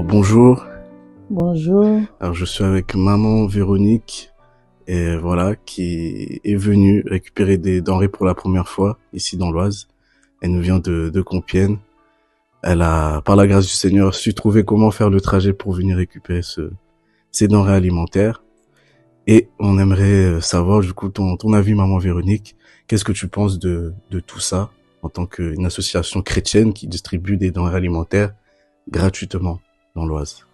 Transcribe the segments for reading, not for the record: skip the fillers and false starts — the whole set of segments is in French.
Bonjour. Bonjour. Alors je suis avec maman Véronique et voilà qui est venue récupérer des denrées pour la première fois ici dans l'Oise. Elle nous vient de Compiègne. Elle a, par la grâce du Seigneur, su trouver comment faire le trajet pour venir récupérer ces denrées alimentaires. Et on aimerait savoir du coup ton avis, maman Véronique. Qu'est-ce que tu penses de tout ça en tant qu'une association chrétienne qui distribue des denrées alimentaires gratuitement dans l'Oise?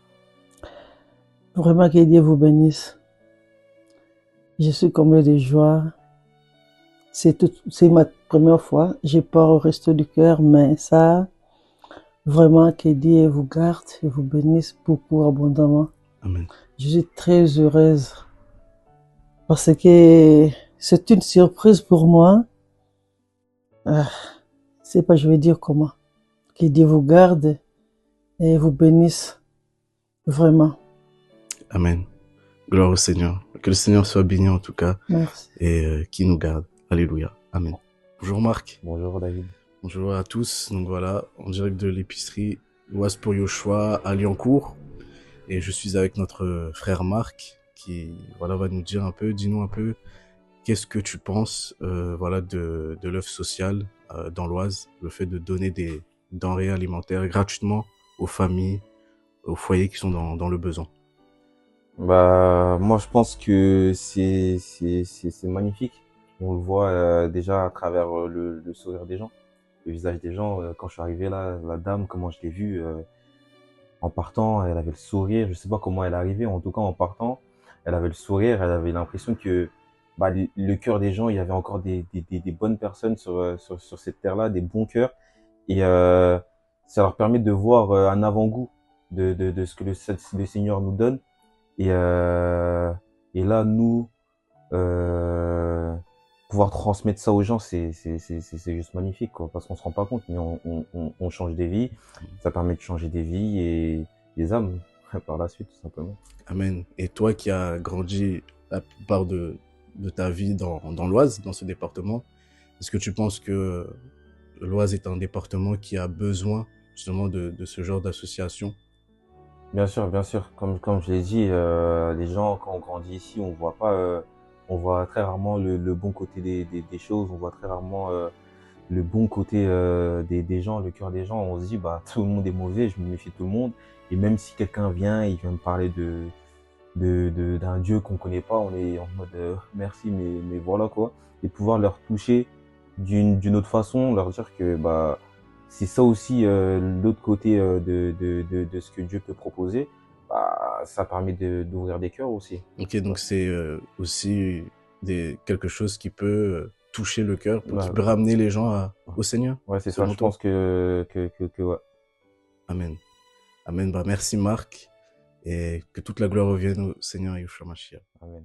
Vraiment que Dieu vous bénisse. Je suis comblé de joie. C'est ma première fois. Je pars au resto du cœur, mais ça, vraiment que Dieu vous garde et vous bénisse beaucoup abondamment. Amen. Je suis très heureuse parce que c'est une surprise pour moi. Ah, je sais pas, je vais dire comment. Que Dieu vous garde et vous bénisse vraiment. Amen. Gloire au Seigneur. Que le Seigneur soit béni en tout cas Merci. et qui nous garde. Alléluia. Amen. Bonjour Marc. Bonjour David. Bonjour à tous. Donc voilà, en direct de l'épicerie Oise pour Yoshua à Liancourt. Et je suis avec notre frère Marc qui voilà va nous dire un peu, dis-nous un peu, qu'est-ce que tu penses voilà de l'œuvre sociale dans l'Oise, le fait de donner des denrées alimentaires gratuitement aux familles, aux foyers qui sont dans le besoin. Moi je pense que c'est magnifique. On le voit déjà à travers le sourire des gens, le visage des gens. Quand je suis arrivé là, la dame, comment je l'ai vue en partant, elle avait le sourire. Je sais pas comment elle est arrivée, en tout cas en partant, elle avait le sourire. Elle avait l'impression que le cœur des gens, il y avait encore des bonnes personnes sur cette terre-là, des bons cœurs. Et ça leur permet de voir un avant-goût de ce que le Seigneur nous donne. Et, euh, et là, nous, euh, pouvoir transmettre ça aux gens, c'est juste magnifique, quoi, parce qu'on se rend pas compte, mais on change des vies, ça permet de changer des vies et des âmes par la suite, tout simplement. Amen. Et toi qui as grandi la plupart de ta vie dans l'Oise, dans ce département, est-ce que tu penses que l'Oise est un département qui a besoin justement de ce genre d'association? Bien sûr, comme je l'ai dit, les gens, quand on grandit ici, on voit pas, on voit très rarement le bon côté des choses, on voit très rarement le bon côté des gens, le cœur des gens. On se dit, bah, tout le monde est mauvais, je me méfie de tout le monde. Et même si quelqu'un vient, il vient me parler d'un Dieu qu'on connaît pas, on est en mode merci, mais voilà quoi. Et pouvoir leur toucher d'une autre façon, leur dire que bah, c'est ça aussi l'autre côté de ce que Dieu peut proposer, bah, ça permet d'ouvrir des cœurs aussi. Ok, donc c'est aussi quelque chose qui peut toucher le cœur, qui Bah, peut ramener les gens au Seigneur, ouais, c'est ça, selon je toi? pense que ouais. Amen. Amen. Bah, merci Marc et que toute la gloire revienne au Seigneur Yeshua Mashiach. Amen.